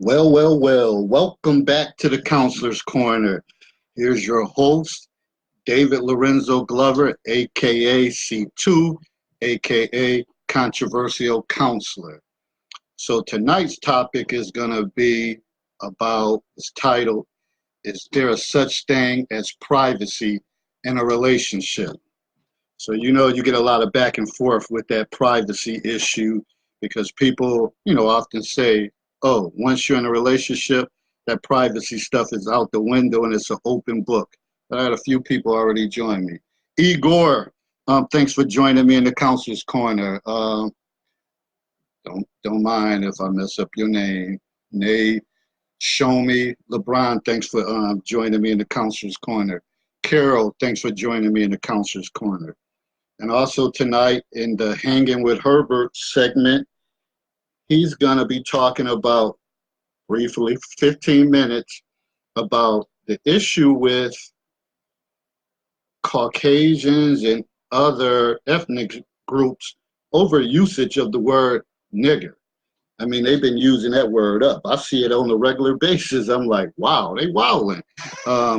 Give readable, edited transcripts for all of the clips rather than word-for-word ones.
Well. Welcome back to the Counselor's Corner. Here's your host, David Lorenzo Glover, aka C2, aka Controversial Counselor. So tonight's topic is going to be about, it's titled, Is There a Such Thing as Privacy in a Relationship? So, you get a lot of back and forth with that privacy issue because people, often say, oh, once you're in a relationship, that privacy stuff is out the window and it's an open book. I had a few people already join me. Igor, thanks for joining me in the Counselor's Corner. Don't mind if I mess up your name. Nate, Show Me, LeBron, thanks for joining me in the Counselor's Corner. Carol, thanks for joining me in the Counselor's Corner. And also tonight in the Hanging with Herbert segment, he's going to be talking about, briefly, 15 minutes, about the issue with Caucasians and other ethnic groups over usage of the word nigger. I mean, they've been using that word up. I see it on a regular basis. I'm like, wow, they wilding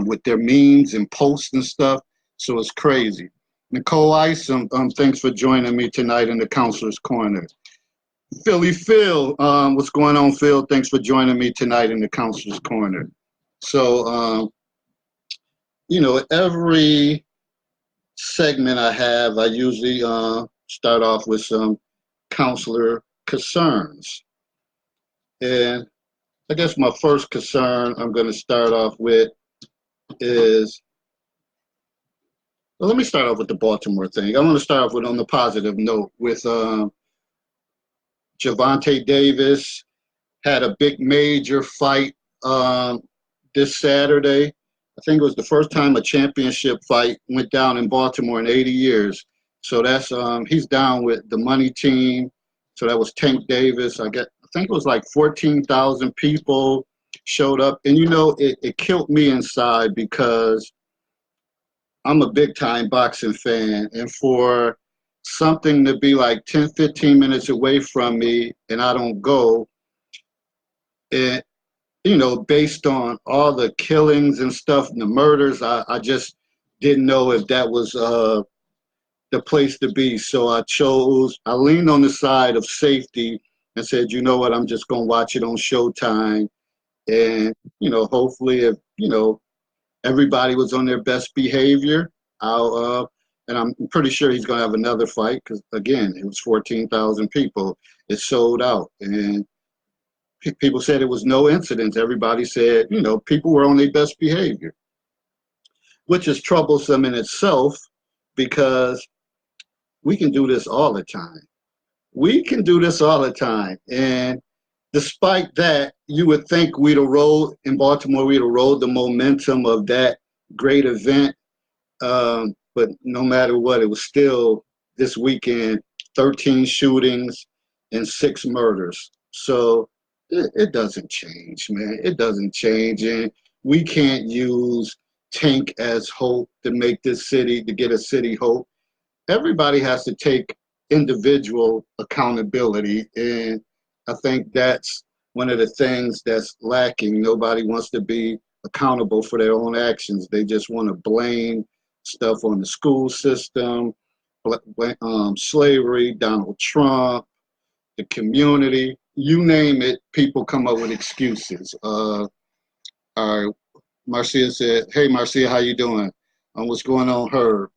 with their memes and posts and stuff. So it's crazy. Nicole Isom, thanks for joining me tonight in the Counselor's Corner. Philly Phil, what's going on, Phil? Thanks for joining me tonight in the Counselor's Corner. So, every segment I have, I usually start off with some counselor concerns. And I guess my first concern I'm going to start off with is, well, let me start off with the Baltimore thing. I want to start off with, on the positive note, with Gervonta Davis had a big major fight this Saturday. I think it was the first time a championship fight went down in Baltimore in 80 years. So that's he's down with the money team. So that was Tank Davis. I think it was like 14,000 people showed up. And it killed me inside because I'm a big time boxing fan. And for something to be like 10, 15 minutes away from me and I don't go, and based on all the killings and stuff and the murders, I just didn't know if that was the place to be. So I leaned on the side of safety and said, you know what, I'm just going to watch it on Showtime. And, hopefully if, everybody was on their best behavior, and I'm pretty sure he's going to have another fight because, again, it was 14,000 people. It sold out. And people said it was no incidents. Everybody said, people were on their best behavior, which is troublesome in itself because we can do this all the time. And despite that, you would think we'd have rolled in Baltimore, we'd have rolled the momentum of that great event. But no matter what, it was still this weekend, 13 shootings and 6 murders. So it doesn't change, man. It doesn't change. And we can't use Tank as hope to make this city, to get a city hope. Everybody has to take individual accountability. And I think that's one of the things that's lacking. Nobody wants to be accountable for their own actions. They just want to blame stuff on the school system, slavery, Donald Trump, the community, you name it, people come up with excuses. Marcia said, hey, Marcia, how you doing? What's going on, Herb?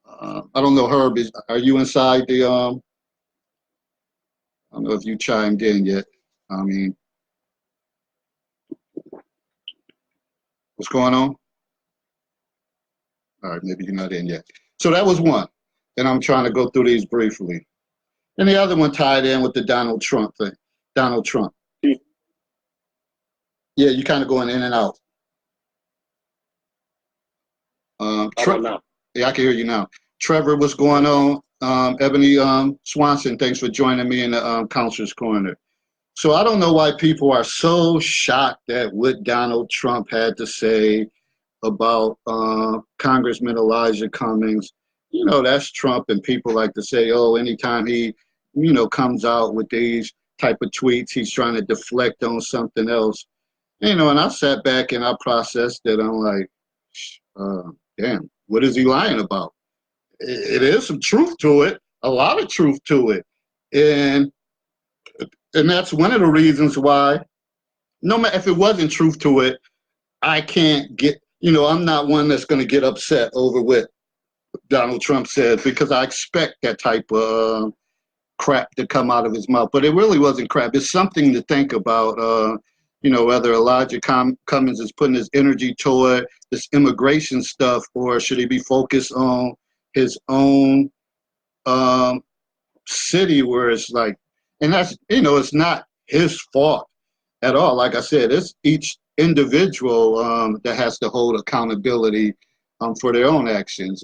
I don't know, Herb, are you inside the, I don't know if you chimed in yet. I mean, what's going on? All right, maybe you're not in yet. So that was one, and I'm trying to go through these briefly. And the other one tied in with the Donald Trump thing. Donald Trump. Yeah, you're kind of going in and out. Yeah, I can hear you now. Trevor, what's going on? Ebony Swanson, thanks for joining me in the Counselor's Corner. So I don't know why people are so shocked at what Donald Trump had to say about Congressman Elijah Cummings. That's Trump, and people like to say, oh, anytime he, comes out with these type of tweets. He's trying to deflect on something else. You know, and I sat back and I processed it. I'm like, damn, what is he lying about? It is some truth to it, a lot of truth to it. And that's one of the reasons why, no matter if it wasn't truth to it, I can't get, you know, I'm not one that's going to get upset over what Donald Trump said, because I expect that type of crap to come out of his mouth. But it really wasn't crap. It's something to think about, you know, whether Elijah Cummings is putting his energy toward this immigration stuff, or should he be focused on his own city, where it's like, and that's, you know, it's not his fault at all. Like I said, it's each individual that has to hold accountability for their own actions.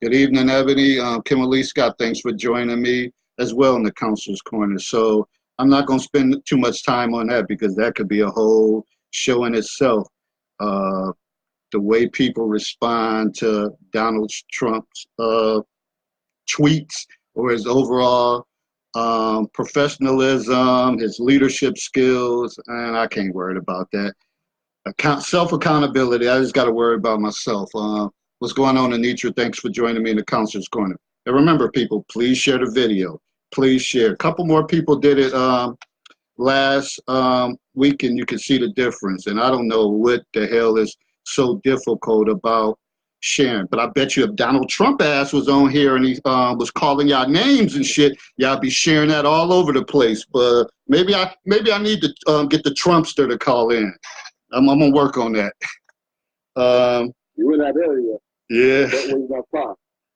Good evening, Ebony. Kimberly Scott, thanks for joining me as well in the Counselor's Corner. So I'm not going to spend too much time on that, because that could be a whole show in itself. The way people respond to Donald Trump's tweets, or his overall professionalism, his leadership skills, and I can't worry about that. Self-accountability, I just got to worry about myself. What's going on, Anitra? Thanks for joining me in the Counselor's Corner. And remember, people, please share the video. Please share. A couple more people did it last week, and you can see the difference. And I don't know what the hell is so difficult about sharing. But I bet you if Donald Trump ass was on here and he was calling y'all names and shit, y'all be sharing that all over the place. But maybe I need to get the Trumpster to call in. I'm gonna work on that. You're in that area. Yeah. That way not far.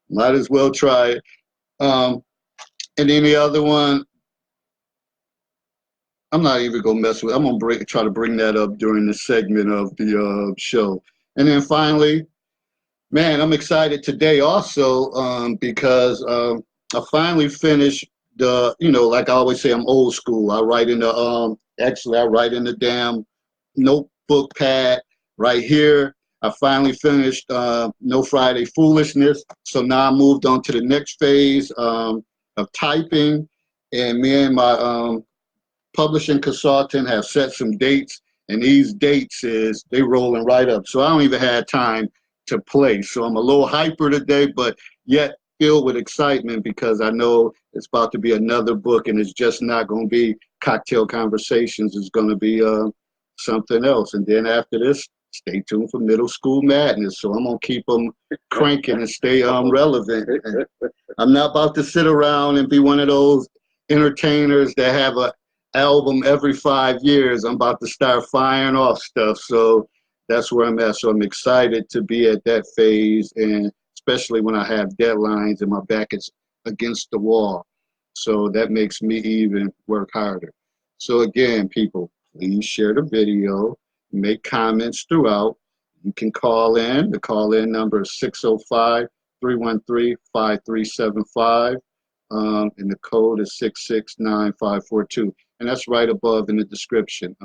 Might as well try it. And then the other one, I'm not even gonna mess with. I'm gonna try to bring that up during the segment of the show. And then finally, man, I'm excited today also because I finally finished the, you know, like I always say, I'm old school. I write in the I write in the damn notebook pad right here. I finally finished No Friday Foolishness. So now I moved on to the next phase of typing, and me and my publishing consultant have set some dates, and these dates they rolling right up. So I don't even have time to play. So I'm a little hyper today, but yet filled with excitement, because I know it's about to be another book, and it's just not going to be cocktail conversations. It's going to be something else. And then after this, stay tuned for Middle School Madness. So I'm going to keep them cranking and stay relevant. And I'm not about to sit around and be one of those entertainers that have a album every 5 years. I'm about to start firing off stuff. So that's where I'm at. So I'm excited to be at that phase, and especially when I have deadlines and my back is against the wall. So that makes me even work harder. So again, people, please share the video, make comments throughout. You can call in. The call-in number is 605-313-5375. And the code is 669-542. And that's right above in the description.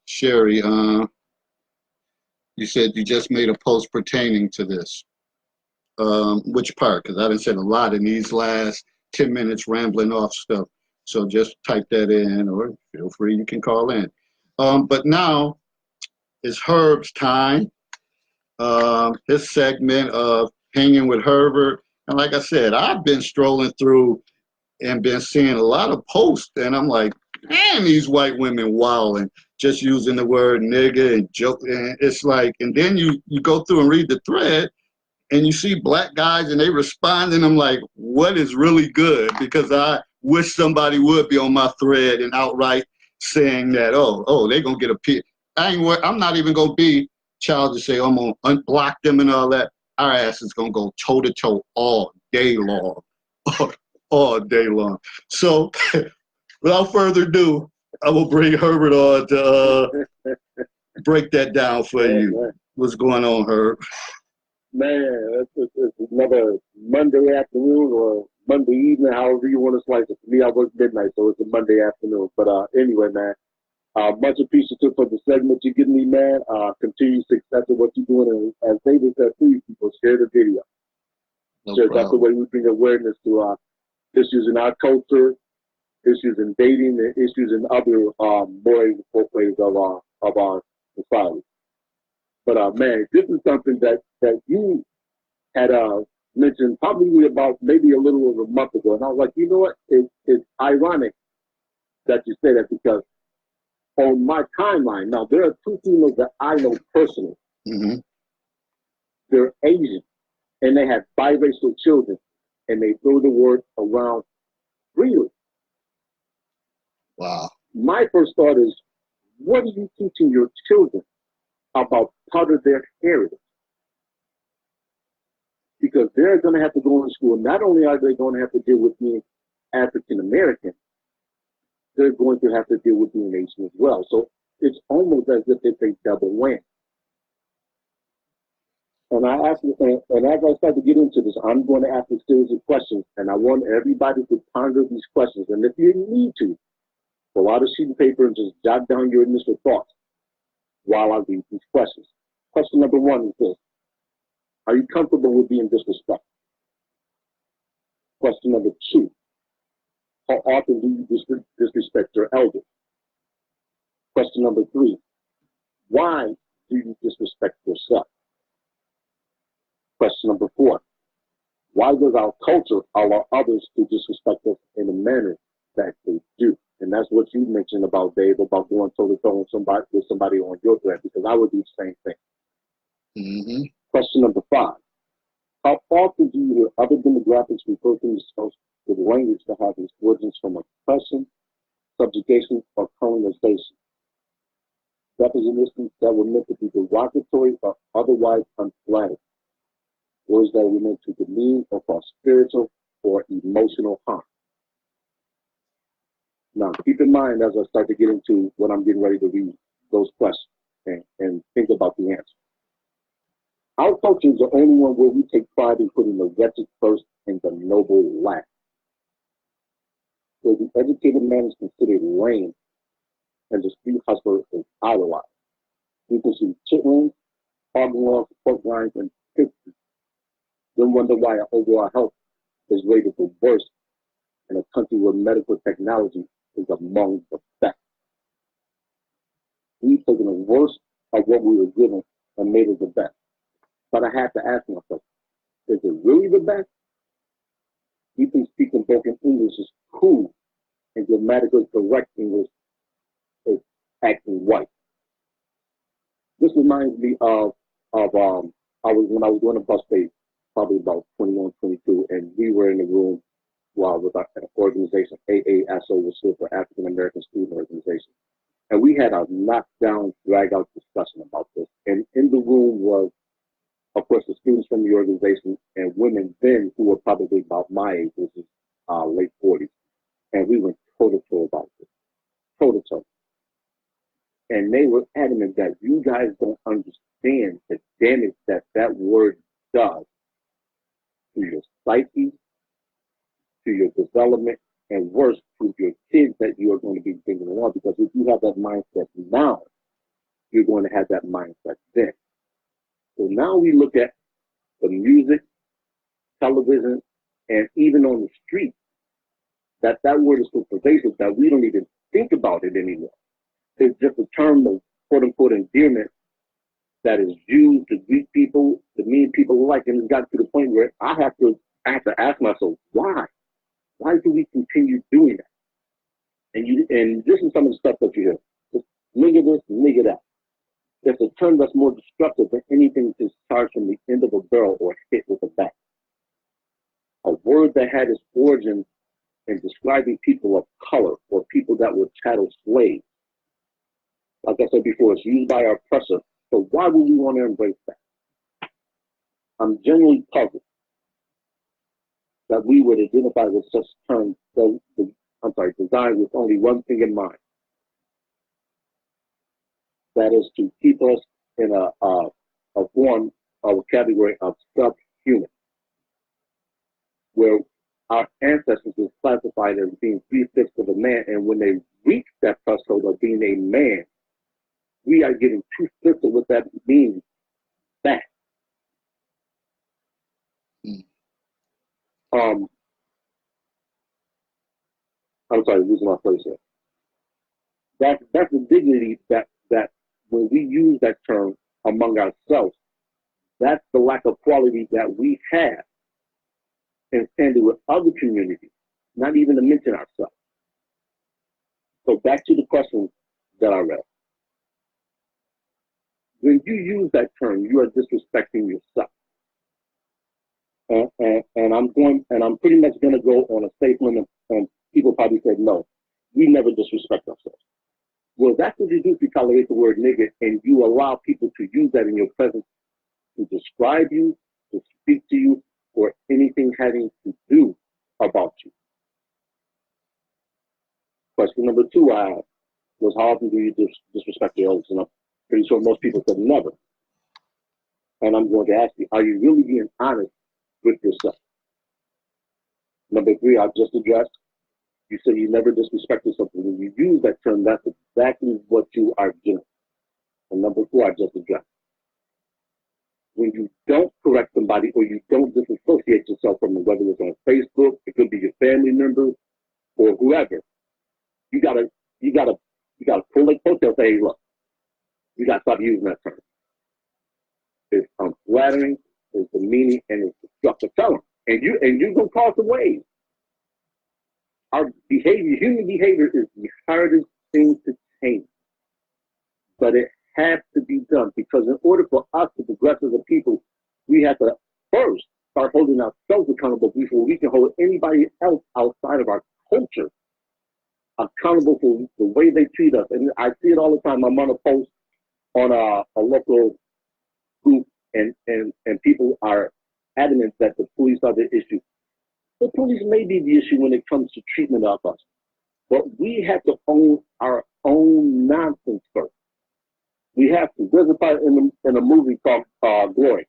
Sherry, you said you just made a post pertaining to this. Which part? Because I done said a lot in these last 10 minutes rambling off stuff. So just type that in, or feel free, you can call in. But now it's Herb's time. His segment of Hanging with Herbert. And like I said, I've been strolling through and been seeing a lot of posts, and I'm like, man, these white women wilding, just using the word nigga and joke. And it's like, and then you go through and read the thread, and you see black guys and they respond, and I'm like, what is really good? Because I wish somebody would be on my thread and outright saying that, oh, they're gonna get a pick. I'm not even gonna be child to say I'm gonna unblock them and all that. Our ass is gonna go toe to toe all day long. All day long. So without further ado, I will bring Herbert on to break that down for you. Man. What's going on, Herb? Man, it's another Monday afternoon or Monday evening, however you want to slice it. For me, I work midnight, so it's a Monday afternoon. But anyway, man, much appreciative for the segment you're giving me, man. Continued success in what you're doing. And as David said, please, people, share the video. No sure, problem. that's the way we bring awareness to issues in our culture, issues in dating, and issues in other moral ways of our society. But man, this is something that you had mentioned probably about maybe a little over a month ago, and I was like, you know what? It's ironic that you say that because on my timeline, now there are two females that I know personally. Mm-hmm. They're Asian and they have biracial children, and they throw the word around freely. Wow. My first thought is, what are you teaching your children about part of their heritage? Because they're going to have to go into school. Not only are they going to have to deal with being African American, they're going to have to deal with being Asian as well. So it's almost as if it's a double whammy. And I asked, and as I start to get into this, I'm going to ask a series of questions, and I want everybody to ponder these questions. And if you need to, pull out a sheet of paper and just jot down your initial thoughts while I read these questions. Question number one is this: are you comfortable with being disrespected? Question number two: how often do you disrespect your elders? Question number three: why do you disrespect yourself? Question number four: why does our culture allow others to disrespect us in a manner that they do? And that's what you mentioned about, Dave, about going toe-to-toe with somebody on your thread, because I would do the same thing. Mm-hmm. Question number five: how often do you hear other demographics refer to themselves with language that has its origins from oppression, subjugation, or colonization? Definitions that were meant to be derogatory or otherwise unflattering. Words that were meant to demean or cause spiritual or emotional harm. Now, keep in mind as I start to get into what I'm getting ready to read those questions and think about the answer. Our culture is the only one where we take pride in putting the wretched first and the noble last. Where the educated man is considered lame and the street hustler is idolized. We can see chitlins, hog logs, pork rinds, and pigs. Then wonder why our overall health is rated the worst in a country where medical technology is among the best. We've taken the worst of what we were given and made it the best. But I have to ask myself, is it really the best? You think speaking broken English is cool and grammatically correct English is acting white. This reminds me of when I was doing a bus stage, probably about 21, 22, and we were in the room with our organization, AASO, which stood for African American Student Organization. And we had a knockdown, drag out discussion about this. And in the room was, of course, the students from the organization and women then who were probably about my age, which is late 40s. And we went toe-to-toe about this, toe-to-toe. And they were adamant that you guys don't understand the damage that that word does to your psyche, to your development, and worse, to your kids that you are going to be thinking along. Because if you have that mindset now, you're going to have that mindset then. So now we look at the music, television, and even on the street, that word is so pervasive that we don't even think about it anymore. It's just a term of quote-unquote endearment that is used to greet people, to mean people alike, and it's gotten to the point where I have to ask myself, why? Why do we continue doing that? And this is some of the stuff that you hear. Just nigga this, nigga that. It's a term that's more destructive than anything that's charged from the end of a barrel or hit with a bat. A word that had its origin in describing people of color or people that were chattel slaves. Like I said before, it's used by our oppressor. So why would we want to embrace that? I'm genuinely puzzled that we would identify with such terms, designed with only one thing in mind. That is to keep us in a form of a category of subhuman, where our ancestors were classified as being 3/5 of a man, and when they reach that threshold of being a man, we are getting 2/5 of what that means back. I'm sorry, losing my place here. That's the dignity that when we use that term among ourselves, that's the lack of quality that we have in standing with other communities, not even to mention ourselves. So back to the question that I read. When you use that term, you are disrespecting yourself. And I'm pretty much going to go on a statement, and people probably said, no, we never disrespect ourselves. Well, that's what you do if you tolerate the word nigga and you allow people to use that in your presence to describe you, to speak to you, or anything having to do about you. Question number 2 I asked was, how often do you disrespect your elders? And I'm pretty sure most people said never. And I'm going to ask you, are you really being honest with yourself? Number 3, I've just addressed. You say you never disrespected something. When you use that term, that's exactly what you are doing. And number 4, I just addressed. When you don't correct somebody or you don't disassociate yourself from them, whether it's on Facebook, it could be your family members or whoever, you gotta pull their coattail and say, hey, look, you gotta stop using that term. It's unflattering, it's demeaning, and it's destructive. Tell them. And you're gonna cause some waves. Our behavior, human behavior, is the hardest thing to change. But it has to be done, because in order for us to progress as a people, we have to first start holding ourselves accountable before we can hold anybody else outside of our culture accountable for the way they treat us. And I see it all the time. I'm on a post on a local group, and people are adamant that the police are the issue. The police may be the issue when it comes to treatment of us, but we have to own our own nonsense first. We have to. There's a part in a movie called Glory,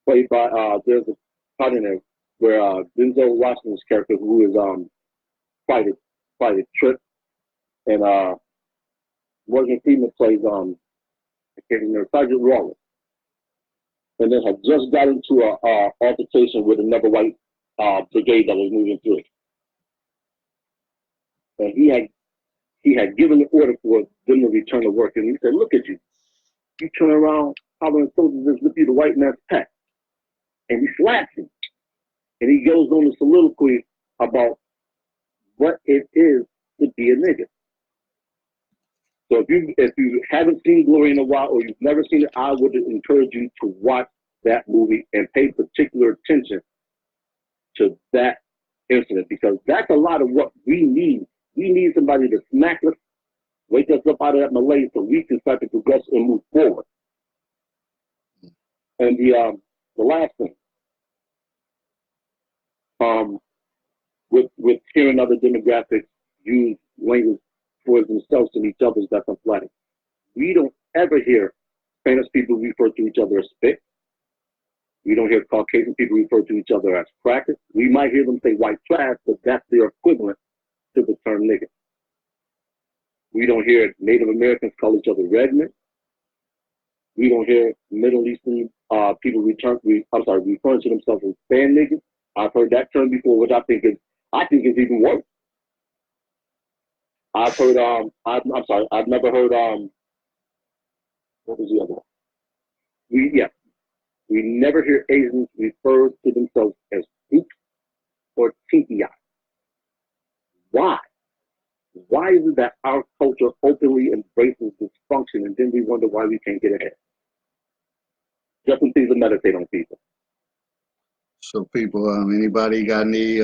played by, there's a part in there where Denzel Washington's character, who is Private Trip, and Morgan Freeman plays, I can't remember, Sergeant Rollins. And then had just got into a altercation with another white brigade that was moving through it. And he had given the order for them to return to work. And he said, look at you. You turn around, hollering soldiers just lift you the white man's pack. And he slaps him. And he goes on a soliloquy about what it is to be a nigga. So if you haven't seen Glory in a while, or you've never seen it, I would encourage you to watch that movie and pay particular attention to that incident, because that's a lot of what we need. We need somebody to smack us, wake us up out of that malaise so we can start to progress and move forward. And the last thing, with hearing other demographics use language towards themselves and each other, that's unflattering. We don't ever hear Spanish people refer to each other as spit. We don't hear Caucasian people refer to each other as crackers. We might hear them say white trash, but that's their equivalent to the term nigger. We don't hear Native Americans call each other redmen. We don't hear Middle Eastern people referring to themselves as fan niggas. I've heard that term before, which I think is even worse. I've heard I've never heard what was the other one? We never hear Asians refer to themselves as oops or tinky eye. Why? Why is it that our culture openly embraces dysfunction, and then we wonder why we can't get ahead? Just some things to meditate on, people. So people, anybody got any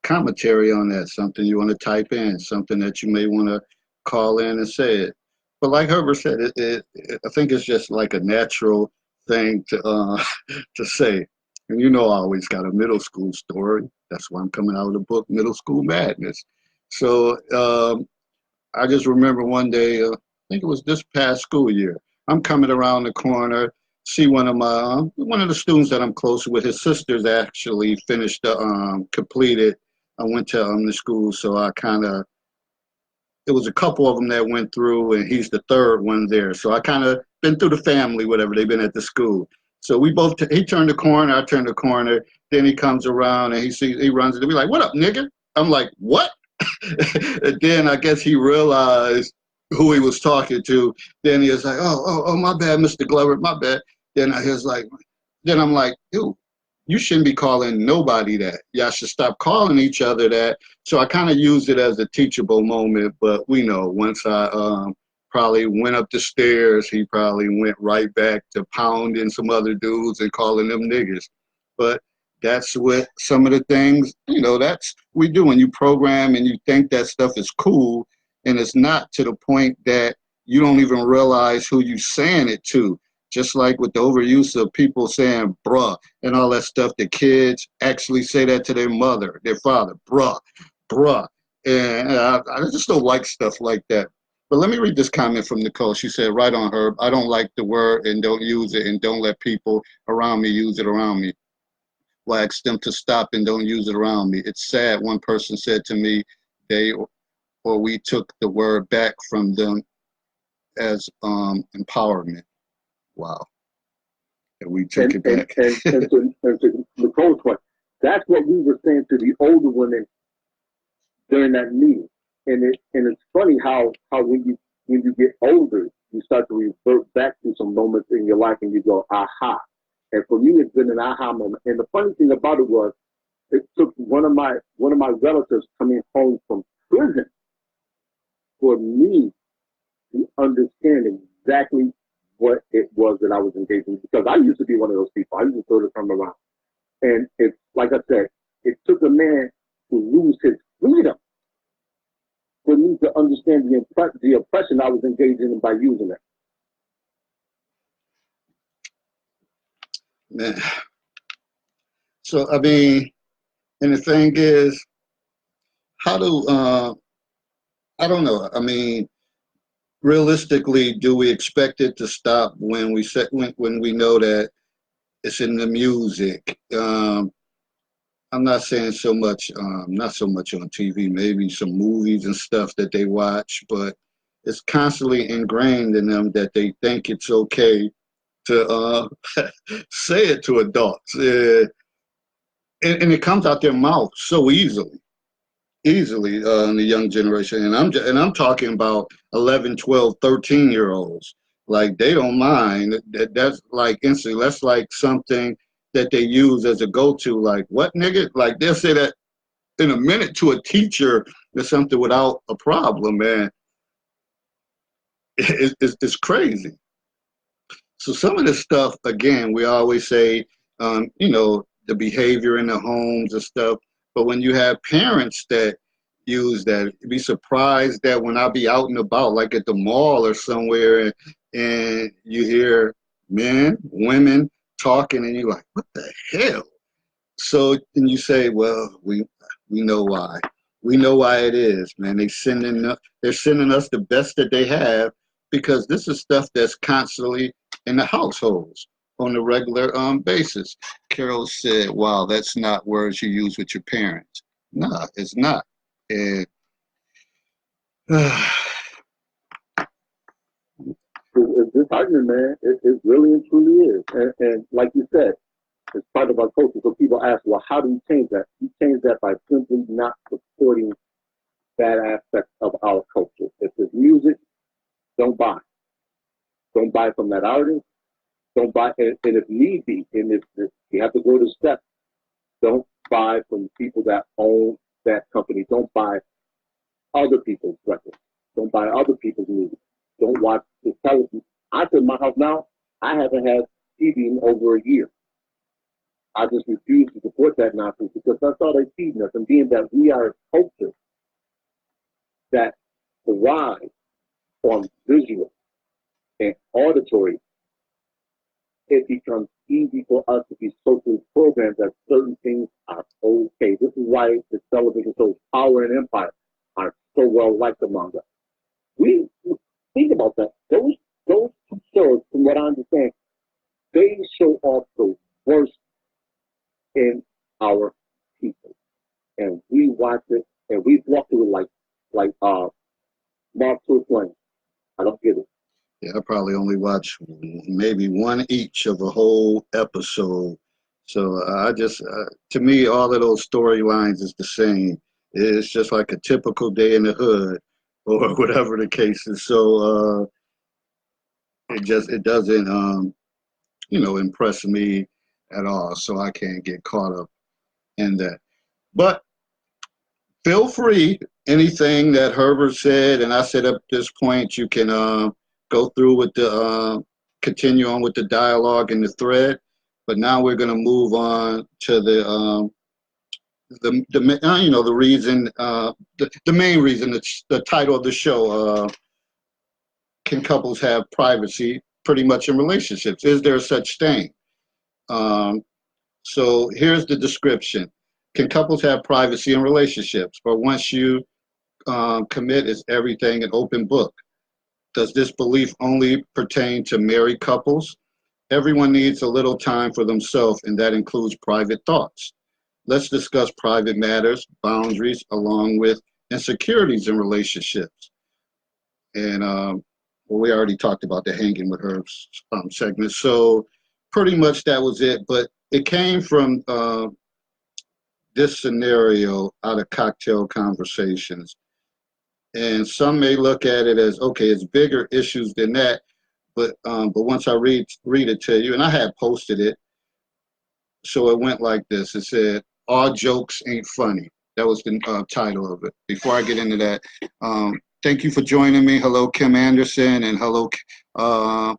commentary on that? Something you want to type in? Something that you may want to call in and say it? But like Herbert said, I think it's just like a natural thing to say. And I always got a middle school story. That's why I'm coming out with the book, Middle School Madness. So I just remember one day, I think it was this past school year, I'm coming around the corner, see one of the students that I'm close with. His sisters actually finished, completed. I went to the school, so it was a couple of them that went through, and he's the third one there. So I kind of been through the family, whatever, they've been at the school. So we both, he turned the corner, I turned the corner, then he comes around and he runs and we like, what up, nigga? I'm like, what? And then I guess he realized who he was talking to. Then he was like, oh, my bad, Mr. Glover, my bad. Then I was like, then I'm like, dude, you shouldn't be calling nobody that. Y'all should stop calling each other that. So I kind of used it as a teachable moment, but we know once I probably went up the stairs, he probably went right back to pounding some other dudes and calling them niggas. But that's what some of the things, that's we do when you program and you think that stuff is cool, and it's not, to the point that you don't even realize who you saying it to. Just like with the overuse of people saying bruh and all that stuff, the kids actually say that to their mother, their father, bruh. And I just don't like stuff like that. But let me read this comment from Nicole. She said, right on, Herb, I don't like the word and don't use it, and don't let people around me use it around me. Well, I ask them to stop and don't use it around me. It's sad. One person said to me, they or we took the word back from them as empowerment. Wow. And we took it back. And to Nicole's point, that's what we were saying to the older women during that meeting. And it's funny how when you get older, you start to revert back to some moments in your life and you go, aha. And for me, it's been an aha moment. And the funny thing about it was, it took one of my relatives coming home from prison for me to understand exactly what it was that I was engaged in. Because I used to be one of those people. I used to throw the thumb around. And it's like I said, it took a man to lose his freedom for me to understand the oppression I was engaged in by using it. Man. So, I mean, and the thing is, how do, I don't know. I mean, realistically, do we expect it to stop when when we know that it's in the music? I'm not saying so much, not so much on TV, maybe some movies and stuff that they watch, but it's constantly ingrained in them that they think it's okay to say it to adults. And it comes out their mouth so easily in the young generation. And I'm talking about 11, 12, 13-year olds. Like, they don't mind. That's like instantly. That's like something that they use as a go-to. Like, what, nigga? Like, they'll say that in a minute to a teacher or something without a problem, man. It's crazy. So some of this stuff, again, we always say, the behavior in the homes and stuff. But when you have parents that use that, you'd be surprised that when I be out and about, like at the mall or somewhere, and you hear men, women talking, and you're like, what the hell? So and you say, well, we know why. We know why it is, man. They're sending us the best that they have, because this is stuff that's constantly in the households on a regular basis. Carol said, wow, that's not words you use with your parents. No, it's not. And It's disheartening, man. It really and truly is. And like you said, it's part of our culture. So people ask, well, how do you change that? You change that by simply not supporting that aspect of our culture. If it's music, don't buy. Don't buy from that artist. Don't buy, and if need be, and if you have to go to steps, don't buy from people that own that company. Don't buy other people's records. Don't buy other people's music. Don't watch the television. I said in my house now, I haven't had TV in over a year. I just refuse to support that nonsense because that's all they're feeding us. And being that we are a culture that thrives on visual and auditory, it becomes easy for us to be socially programmed that certain things are okay. This is why the television shows Power and Empire are so well liked among us. We think about that. Those two shows, from what I understand, they show off the worst in our people, and we watch it and we walk through it like Mark Twain. I don't get it. yeah, I probably only watch maybe one each of a whole episode. So I just, to me, all of those storylines is the same. It's just like a typical day in the hood, or whatever the case is. So it doesn't impress me at all. So I can't get caught up in that. But feel free. Anything that Herbert said, and I said up to this point, you can go through with the continue on with the dialogue and the thread. But now we're going to move on to the reason, the main reason. It's the title of the show. Can couples have privacy? Pretty much in relationships, is there such thing? Um, so here's the description. Can couples have privacy in relationships? Or once you commit, is everything an open book? Does this belief only pertain to married couples? Everyone needs a little time for themselves, and that includes private thoughts. Let's discuss private matters, boundaries, along with insecurities in relationships. And well, we already talked about the hanging with herbs segment. So pretty much that was it. But it came from this scenario out of cocktail conversations. And some may look at it as, okay, it's bigger issues than that. But once I read it to you, and I had posted it, so it went like this. It said, "All jokes ain't funny." That was the title of it. Before I get into that, thank you for joining me. Hello, Kim Anderson, and hello, uh,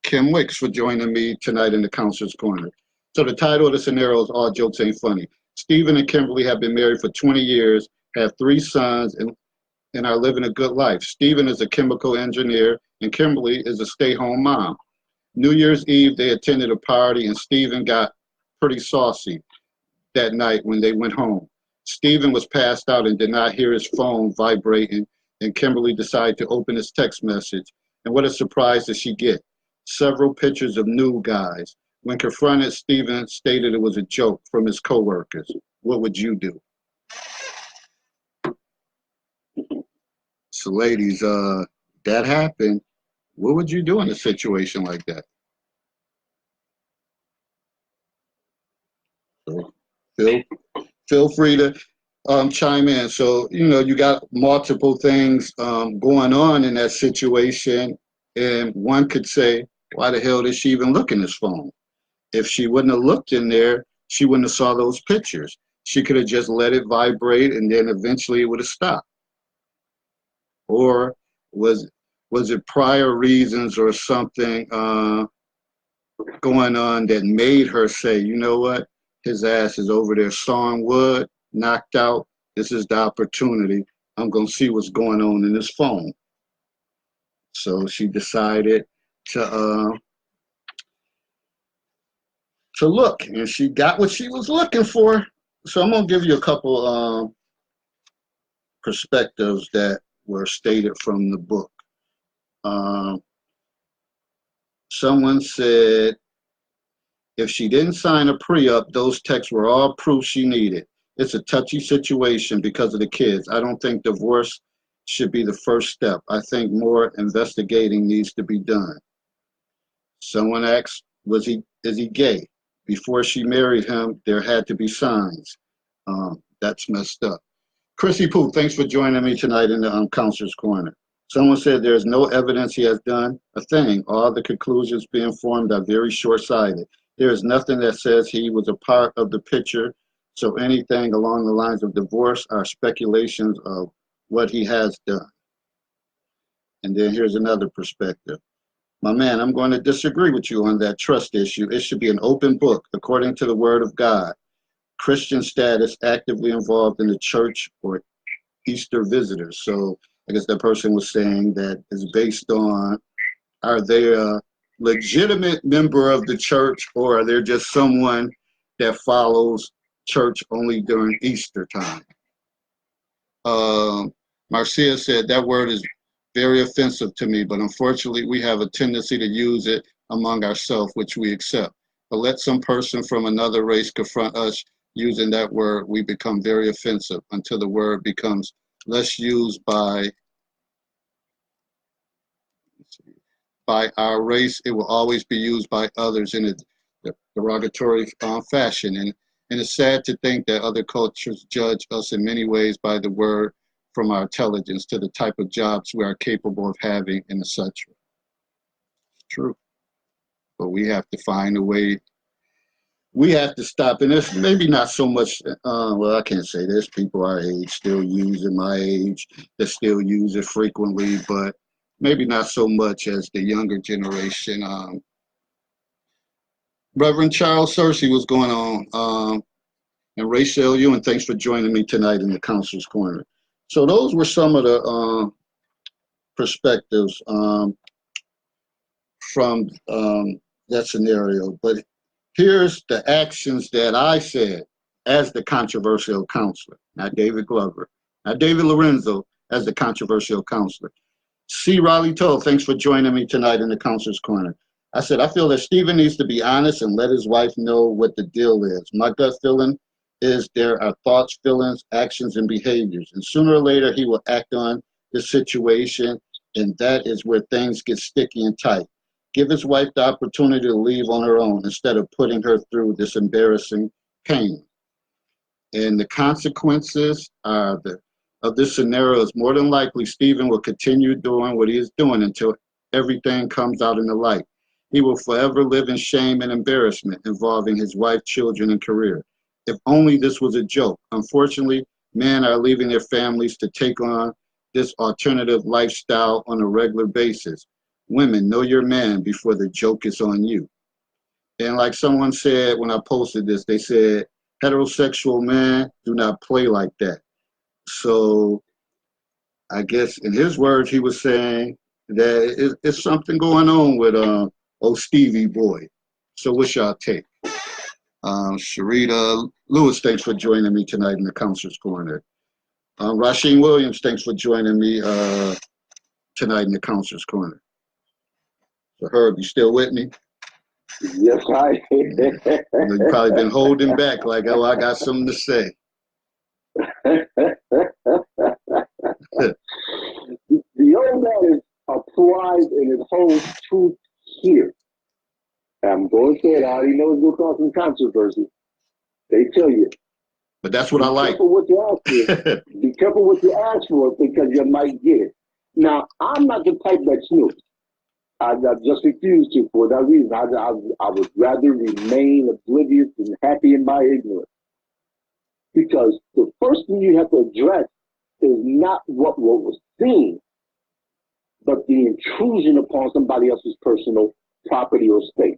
Kim Wicks, for joining me tonight in the Counselor's Corner. So the title of the scenario is "All Jokes Ain't Funny." Stephen and Kimberly have been married for 20 years, have 3 sons, and are living a good life. Stephen is a chemical engineer, and Kimberly is a stay-home mom. New Year's Eve, they attended a party, and Stephen got pretty saucy that night when they went home. Stephen was passed out and did not hear his phone vibrating, and Kimberly decided to open his text message. And what a surprise did she get? Several pictures of nude guys. When confronted, Stephen stated it was a joke from his coworkers. What would you do? So ladies, that happened. What would you do in a situation like that? So feel free to chime in. So, you got multiple things going on in that situation. And one could say, why the hell did she even look in his phone? If she wouldn't have looked in there, she wouldn't have saw those pictures. She could have just let it vibrate, and then eventually it would have stopped. Or was it prior reasons or something going on that made her say, you know what, his ass is over there sawing wood, knocked out. This is the opportunity. I'm going to see what's going on in his phone. So she decided to look, and she got what she was looking for. So I'm going to give you a couple perspectives that were stated from the book. Someone said, if she didn't sign a pre-up, those texts were all proof she needed. It's a touchy situation because of the kids. I don't think divorce should be the first step. I think more investigating needs to be done. Someone asked, is he gay? Before she married him, there had to be signs. That's messed up. Chrissy Poop, thanks for joining me tonight in the Counselor's Corner. Someone said there's no evidence he has done a thing. All the conclusions being formed are very short-sighted. There is nothing that says he was a part of the picture, so anything along the lines of divorce are speculations of what he has done. And then here's another perspective. My man, I'm going to disagree with you on that trust issue. It should be an open book, according to the Word of God. Christian status actively involved in the church or Easter visitors. So I guess that person was saying that is based on, are they a legitimate member of the church, or are they just someone that follows church only during Easter time? Marcia said that word is very offensive to me, but unfortunately we have a tendency to use it among ourselves, which we accept. But let some person from another race confront us using that word, we become very offensive until the word becomes less used by our race. It will always be used by others in a derogatory fashion. And And it's sad to think that other cultures judge us in many ways by the word, from our intelligence to the type of jobs we are capable of having, and etc. True. But we have to find a way. We have to stop. And it's maybe not so much, well, I can't say this. People our age still use it, my age, that still use it frequently, but maybe not so much as the younger generation. Reverend Charles Searcy, what's going on? And Rachel Ewan, thanks for joining me tonight in the Counselor's Corner. So those were some of the perspectives from that scenario. But here's the actions that I said as the controversial counselor, not David Glover, not David Lorenzo as the controversial counselor. C. Raleigh Toll, thanks for joining me tonight in the Counselor's Corner. I said, I feel that Stephen needs to be honest and let his wife know what the deal is. My gut feeling is there are thoughts, feelings, actions, and behaviors. And sooner or later, he will act on the situation, and that is where things get sticky and tight. Give his wife the opportunity to leave on her own instead of putting her through this embarrassing pain. And the consequences of this scenario is more than likely Stephen will continue doing what he is doing until everything comes out in the light. He will forever live in shame and embarrassment involving his wife, children, and career. If only this was a joke. Unfortunately, men are leaving their families to take on this alternative lifestyle on a regular basis. Women, know your man before the joke is on you. And like someone said when I posted this, they said, heterosexual men do not play like that. So I guess in his words, he was saying that it's something going on with old Stevie boy. So what's y'all take? Sharita Lewis, thanks for joining me tonight in the Counselor's Corner. Rasheen Williams, thanks for joining me tonight in the Counselor's Corner. So Herb, you still with me? Yes, I You've probably been holding back like, oh, I got something to say. The old man is applied and it holds truth here. I'm going to say it. I already know it's going to cause some controversy. They tell you. But that's what I like. Be careful what you ask for. Be careful what you ask for because you might get it. Now, I'm not the type that snoops. I just refuse to for that reason. I would rather remain oblivious and happy in my ignorance. Because the first thing you have to address is not what was seen, but the intrusion upon somebody else's personal property or space.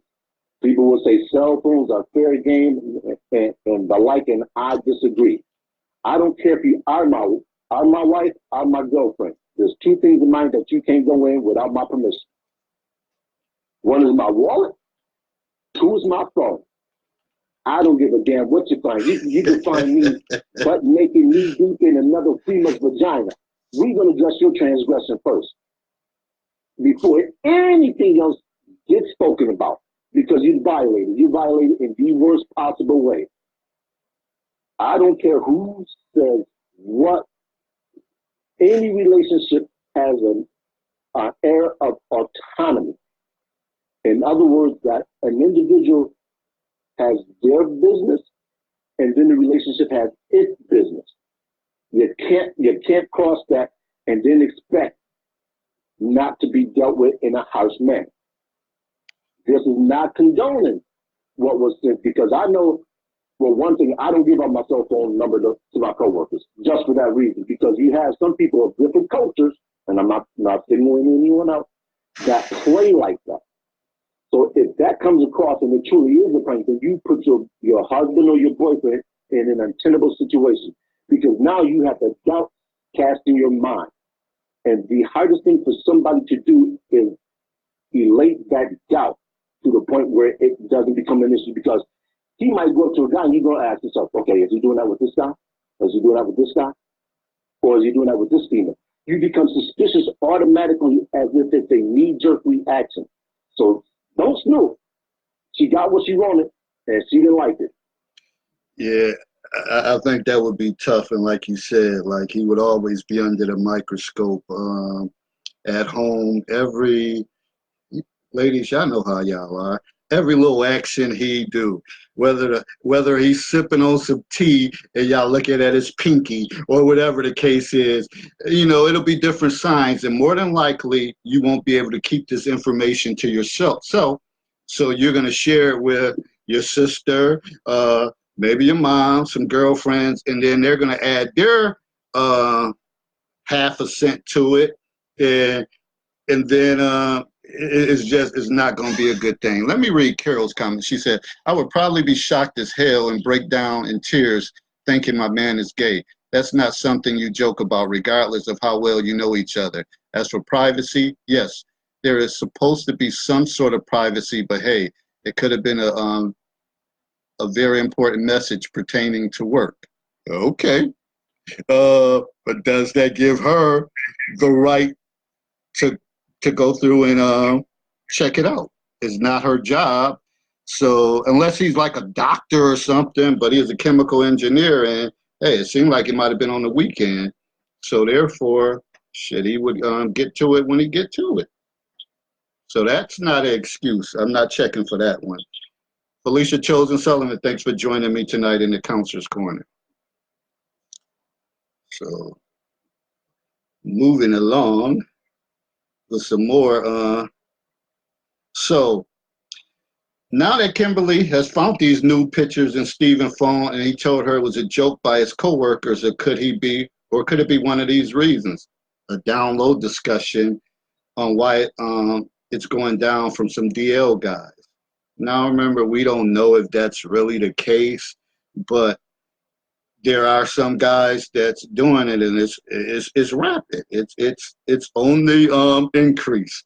People will say cell phones are fair game and the like, and I disagree. I don't care if you are my wife, are my girlfriend. There's two things in mind that you can't go in without my permission. One is my wallet, two is my phone. I don't give a damn what you find. You can find me butt naked, knee deep in another female's vagina. We're going to address your transgression first before anything else gets spoken about, because you violated. You violated in the worst possible way. I don't care who says what. Any relationship has an air of autonomy. In other words, that an individual has their business, and then the relationship has its business. You can't cross that and then expect not to be dealt with in a harsh manner. This is not condoning what was said, because I know, well, one thing, I don't give out my cell phone number to my coworkers just for that reason, because you have some people of different cultures, and I'm not singling anyone out, that play like that. So if that comes across and it truly is a prank, then you put your husband or your boyfriend in an untenable situation, because now you have the doubt cast in your mind. And the hardest thing for somebody to do is elate that doubt to the point where it doesn't become an issue, because he might go up to a guy and you're going to ask yourself, okay, is he doing that with this guy? Is he doing that with this guy? Or is he doing that with this female? You become suspicious automatically as if it's a knee-jerk reaction. So don't snoop. She got what she wanted, and she didn't like it. Yeah, I think that would be tough. And like you said, like he would always be under the microscope at home. Ladies, y'all know how y'all are. every little action he do, whether he's sipping on some tea and y'all looking at his pinky or whatever the case is, it'll be different signs, and more than likely you won't be able to keep this information to yourself. So you're gonna share it with your sister, maybe your mom, some girlfriends, and then they're gonna add their half a cent to it, and then it's not going to be a good thing. Let me read Carol's comment. She said, "I would probably be shocked as hell and break down in tears thinking my man is gay. That's not something you joke about, regardless of how well you know each other. As for privacy, yes, there is supposed to be some sort of privacy, but hey, it could have been a very important message pertaining to work." Okay, but does that give her the right to go through and check it out? It's not her job. So unless he's like a doctor or something, but he's a chemical engineer, and hey, it seemed like it might have been on the weekend. So therefore, shit, he would get to it when he get to it. So that's not an excuse. I'm not checking for that one. Felicia Chosen Sullivan, thanks for joining me tonight in the Counselor's Corner. So moving along with some more. So now that Kimberly has found these new pictures in Stephen's phone, and he told her it was a joke by his coworkers, or could it be one of these reasons? A download discussion on why it's going down from some DL guys. Now remember, we don't know if that's really the case, but there are some guys that's doing it, and it's rapid. It's on the increase.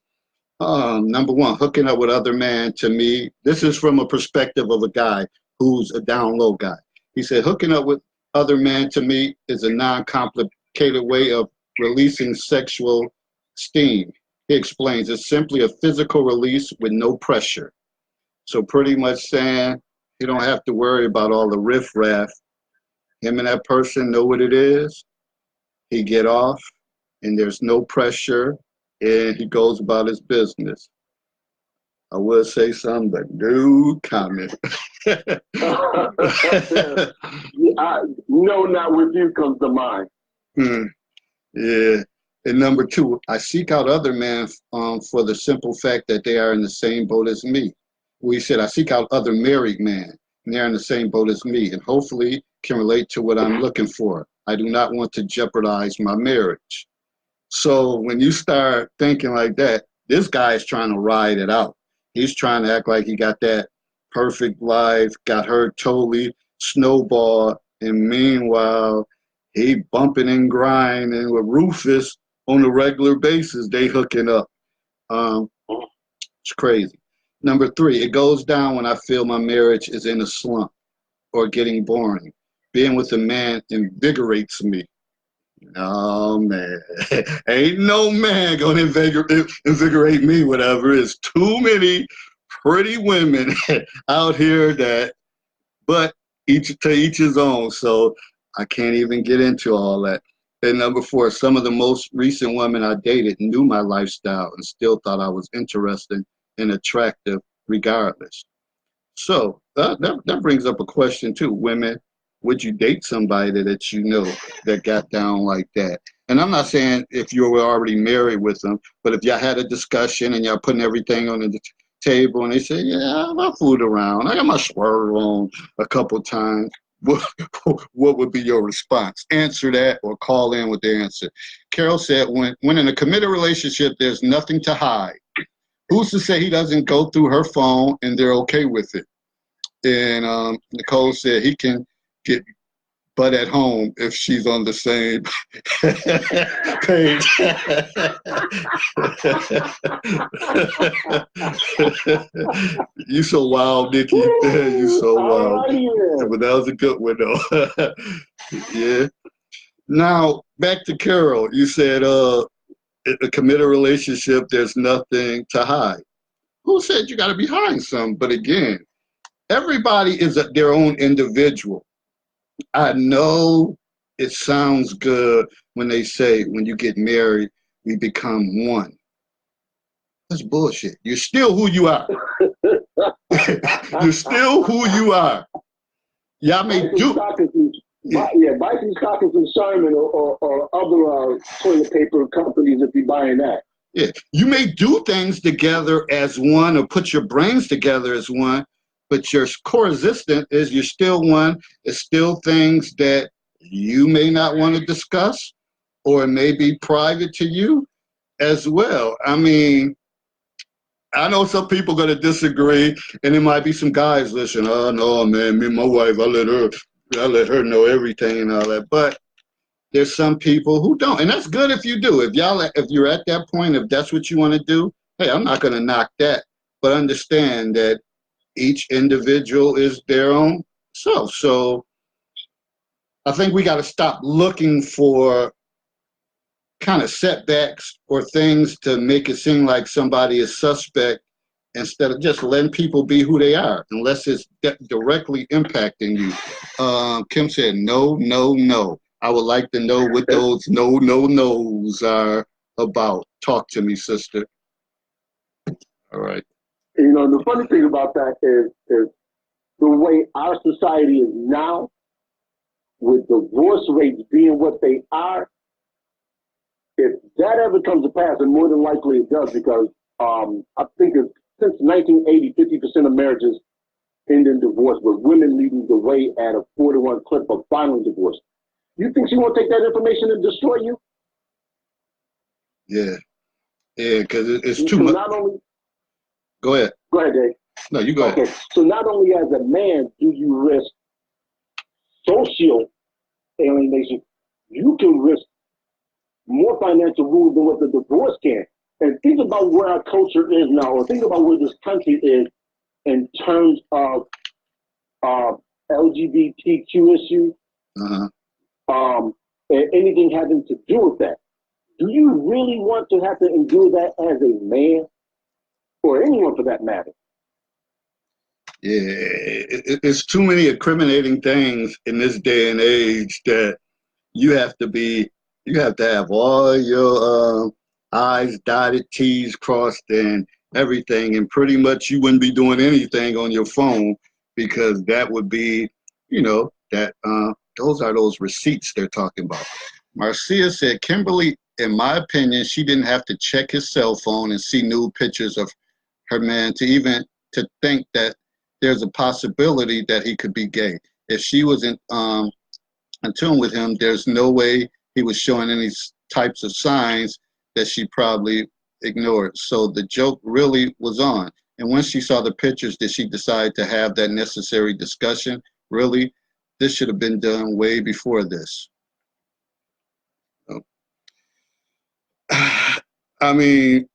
Number one, hooking up with other men, to me, this is from a perspective of a guy who's a down low guy. He said, hooking up with other men, to me, is a non-complicated way of releasing sexual steam. He explains, it's simply a physical release with no pressure. So pretty much saying you don't have to worry about all the riffraff. Him and that person know what it is. He get off, and there's no pressure, and he goes about his business. I will say something, but no comment. No, not with you comes to mind. Yeah. And number two, I seek out other men for the simple fact that they are in the same boat as me. We said I seek out other married men, and they're in the same boat as me, and hopefully can relate to what I'm looking for. I do not want to jeopardize my marriage. So when you start thinking like that, this guy is trying to ride it out. He's trying to act like he got that perfect life, got her totally snowballed, and meanwhile, he bumping and grinding with Rufus on a regular basis. They hooking up. It's crazy. Number three, it goes down when I feel my marriage is in a slump or getting boring. Being with a man invigorates me. Oh man, ain't no man gonna invigorate me, whatever. It's too many pretty women out here but each to each his own. So I can't even get into all that. And number four, some of the most recent women I dated knew my lifestyle and still thought I was interesting and attractive regardless. So that brings up a question too. Women, would you date somebody that you know that got down like that? And I'm not saying if you were already married with them, but if y'all had a discussion and y'all putting everything on the table and they say, yeah, I fooled around. I got my swerve on a couple times. What would be your response? Answer that or call in with the answer. Carol said, when in a committed relationship, there's nothing to hide. Who's to say he doesn't go through her phone and they're okay with it? And Nicole said he can get butt at home if she's on the same page. You so wild, Nikki. You so wild. But that was a good one, though. Yeah. Now, back to Carol. You said in a committed relationship, there's nothing to hide. Who said you got to be hiding something? But again, everybody is their own individual. I know it sounds good when they say when you get married, we become one. That's bullshit. You're still who you are. You're still who you are. Y'all may do. Bison Stockings and Sherman or other toilet paper companies if you're buying that. Yeah, you may do things together as one or put your brains together as one, but your core existence is you're still one. It's still things that you may not want to discuss or it may be private to you as well. I mean, I know some people are going to disagree, and there might be some guys listening. Oh, no, man, me and my wife, I let her know everything and all that. But there's some people who don't, and that's good if you do. If you're at that point, if that's what you want to do, hey, I'm not going to knock that. But understand that each individual is their own self. So I think we got to stop looking for kind of setbacks or things to make it seem like somebody is suspect instead of just letting people be who they are, unless it's directly impacting you. Kim said, no, no, no. I would like to know what those no's are about. Talk to me, sister. All right. You know, the funny thing about that is the way our society is now, with divorce rates being what they are, if that ever comes to pass, and more than likely it does, because I think since 1980, 50% of marriages end in divorce, with women leading the way at a 4-to-1 clip of filing divorce. You think she won't take that information and destroy you? Yeah, because it's too much. Go ahead. Go ahead, Dave. No, you go ahead. So not only as a man do you risk social alienation, you can risk more financial ruin than what the divorce can. And think about where our culture is now, or think about where this country is in terms of LGBTQ issues, and anything having to do with that. Do you really want to have to endure that as a man, or anyone for that matter? Yeah, it's too many incriminating things in this day and age that you have to have all your I's dotted, T's crossed, and everything, and pretty much you wouldn't be doing anything on your phone because that would be, that those are those receipts they're talking about. Marcia said, Kimberly, in my opinion, she didn't have to check his cell phone and see nude pictures of her man to think that there's a possibility that he could be gay. If she wasn't in tune with him, there's no way he was showing any types of signs that she probably ignored. So the joke really was on. And once she saw the pictures, did she decide to have that necessary discussion? Really? This should have been done way before this. I mean,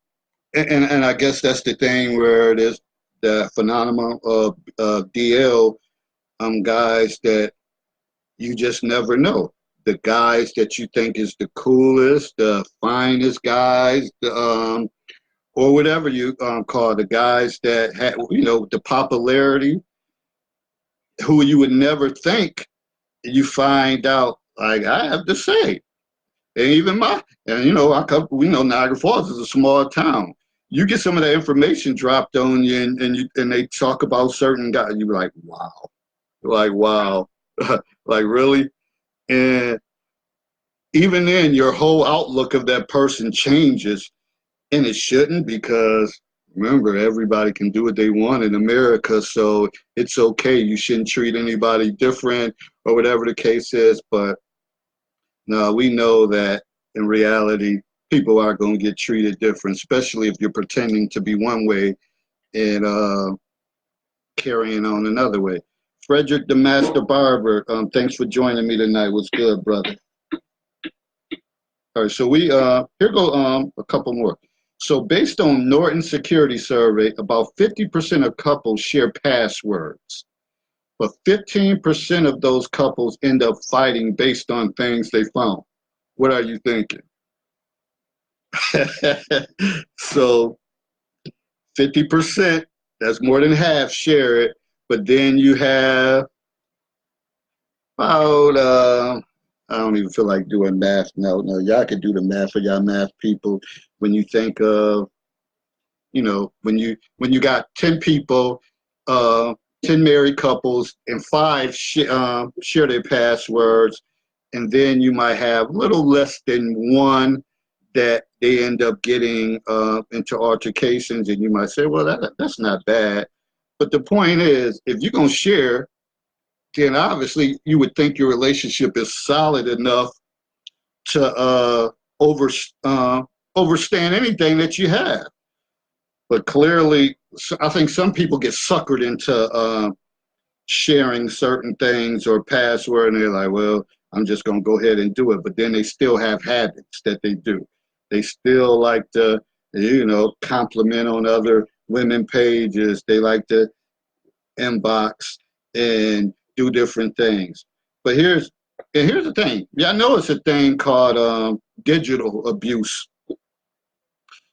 and I guess that's the thing where it is the phenomenon of DL guys that you just never know. The guys that you think is the coolest, the finest guys, or whatever you call the guys that had, the popularity, who you would never think, you find out, like I have to say, and even we know Niagara Falls is a small town. You get some of that information dropped on you, and they talk about certain guys. You're like, wow, like really, and even then, your whole outlook of that person changes, and it shouldn't, because remember, everybody can do what they want in America, so it's okay. You shouldn't treat anybody different or whatever the case is. But no, we know that in reality, people are going to get treated different, especially if you're pretending to be one way and carrying on another way. Frederick the Master Barber, thanks for joining me tonight. What's good, brother? All right, so we here go a couple more. So based on Norton Security Survey, about 50% of couples share passwords, but 15% of those couples end up fighting based on things they found. What are you thinking? So 50%, that's more than half, share it, but then you have about I don't even feel like doing math. No, y'all can do the math for y'all math people. When you think of, when you got 10 people uh, 10 married couples, and 5 share their passwords, and then you might have a little less than 1 that they end up getting into altercations, and you might say, well, that's not bad. But the point is, if you're going to share, then obviously you would think your relationship is solid enough to overstand anything that you have. But clearly, I think some people get suckered into sharing certain things or password, and they're like, well, I'm just going to go ahead and do it. But then they still have habits that they do. They still like to, compliment on other women pages. They like to inbox and do different things. But here's the thing. Yeah, I know it's a thing called digital abuse.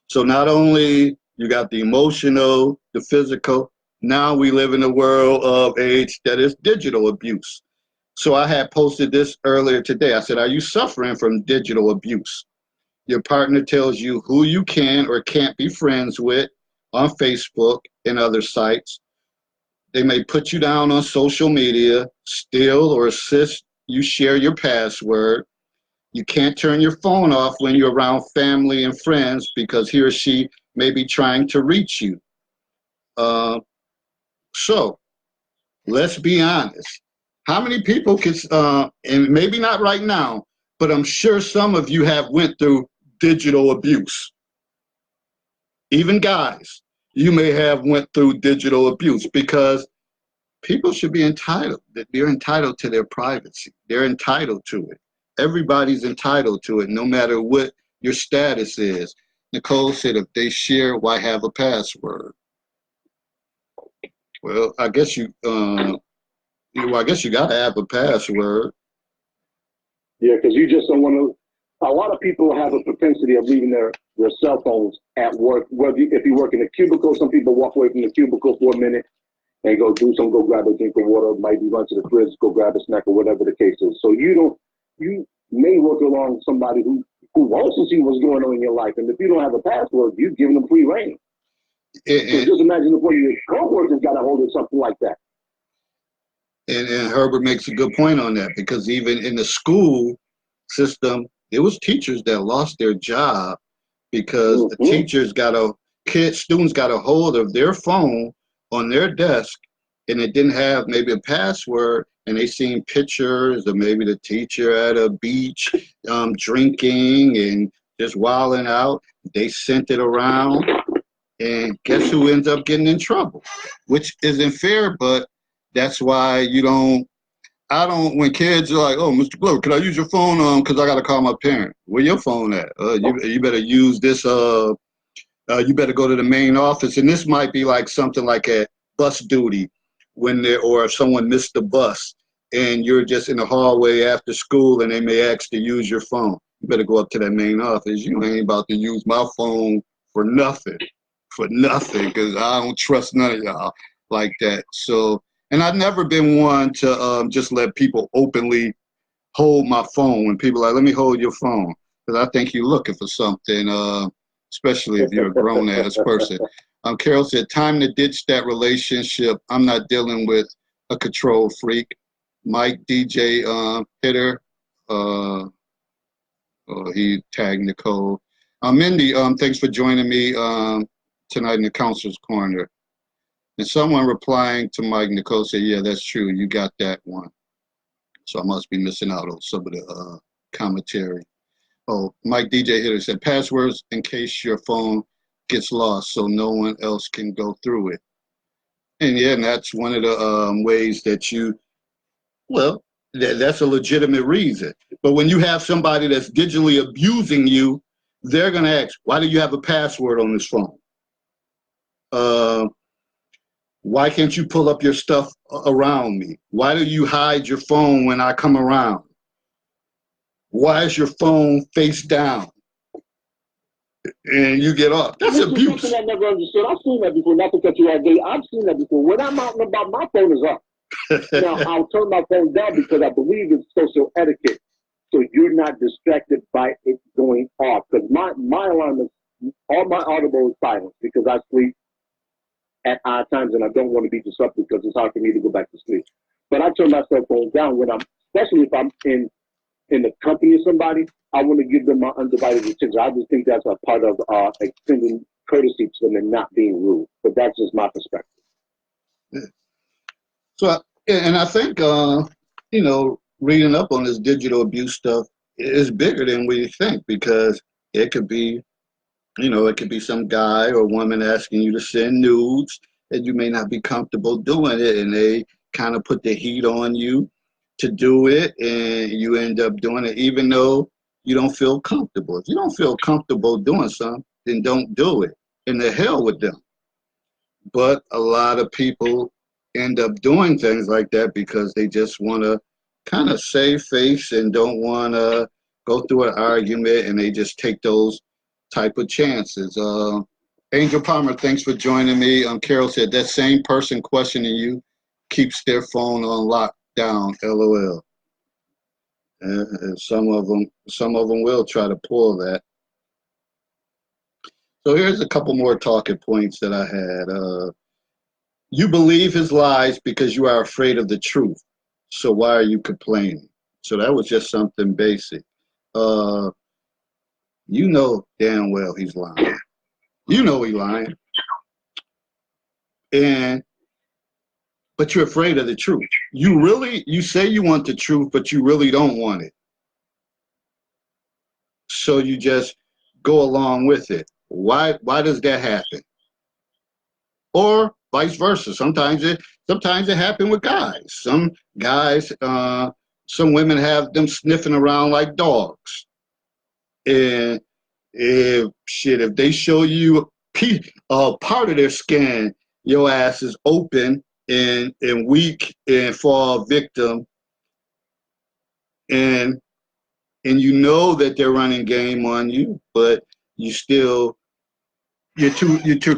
So not only you got the emotional, the physical, now we live in a world of age that is digital abuse. So I had posted this earlier today. I said, are you suffering from digital abuse? Your partner tells you who you can or can't be friends with on Facebook and other sites. They may put you down on social media, steal or assist you share your password. You can't turn your phone off when you're around family and friends because he or she may be trying to reach you. So let's be honest. How many people can, and maybe not right now, but I'm sure some of you have went through digital abuse. Even guys, you may have went through digital abuse because people should be entitled. They're entitled to their privacy. They're entitled to it. Everybody's entitled to it, no matter what your status is. Nicole said, if they share, why have a password? Well, I guess you got to have a password. Yeah, because you just don't want to. A lot of people have a propensity of leaving their cell phones at work. If you work in a cubicle, some people walk away from the cubicle for a minute and go grab a drink of water, might be run to the fridge, go grab a snack or whatever the case is. So you may work along somebody who wants to see what's going on in your life. And if you don't have a password, you're giving them free reign. So just imagine if one of your coworkers got a hold of something like that. And Herbert makes a good point on that, because even in the school system, it was teachers that lost their job because the teachers students got a hold of their phone on their desk, and it didn't have maybe a password, and they seen pictures of maybe the teacher at a beach drinking and just wilding out. They sent it around, and guess who ends up getting in trouble? Which isn't fair, but that's why when kids are like, oh, Mr. Glover, can I use your phone? Because I got to call my parent. Where your phone at? You better use this. You better go to the main office. And this might be like something like at bus duty or if someone missed the bus and you're just in the hallway after school and they may ask to use your phone. You better go up to that main office. You ain't about to use my phone for nothing, because I don't trust none of y'all like that. So, and I've never been one to just let people openly hold my phone when people are like, let me hold your phone. Because I think you're looking for something, especially if you're a grown-ass person. Carol said, time to ditch that relationship. I'm not dealing with a control freak. Mike DJ Hitter, he tagged Nicole. Mindy, thanks for joining me tonight in the Counselor's Corner. And someone replying to Mike, Nicole said, yeah, that's true. You got that one. So I must be missing out on some of the commentary. Oh, Mike DJ Hitter said, passwords in case your phone gets lost so no one else can go through it. And yeah, and that's one of the ways that that's a legitimate reason. But when you have somebody that's digitally abusing you, they're going to ask, why do you have a password on this phone? Why can't you pull up your stuff around me? Why do you hide your phone when I come around? Why is your phone face down? And you get off. That's abuse. Something I never understood. I've seen that before. Not to cut you off, Dave. I've seen that before. When I'm out and about, my phone is up. Now, I'll turn my phone down because I believe it's social etiquette. So you're not distracted by it going off. Because my alarm is, all my audible is silent because I sleep at odd times, and I don't want to be disruptive because it's hard for me to go back to sleep. But I turn my cell phone down when especially if I'm in the company of somebody. I want to give them my undivided attention. I just think that's a part of extending courtesy to them and not being rude. But that's just my perspective. Yeah. So, and I think, reading up on this digital abuse stuff is bigger than we think, because it could be, it could be some guy or woman asking you to send nudes, and you may not be comfortable doing it, and they kind of put the heat on you to do it, and you end up doing it even though you don't feel comfortable. If you don't feel comfortable doing something, then don't do it, and the hell with them. But a lot of people end up doing things like that because they just want to kind of save face and don't want to go through an argument, and they just take those type of chances. Angel Palmer, thanks for joining me. Carol said that same person questioning you keeps their phone on lockdown. LOL. Some of them will try to pull that. So here's a couple more talking points that I had. You believe his lies because you are afraid of the truth. So why are you complaining? So that was just something basic. You know damn well he's lying. You know he's lying. But you're afraid of the truth. You say you want the truth, but you really don't want it. So you just go along with it. Why does that happen? Or vice versa. Sometimes it happens with guys. Some guys, some women have them sniffing around like dogs. And if they show you part of their skin, your ass is open and weak and fall victim, and you know that they're running game on you, but you're too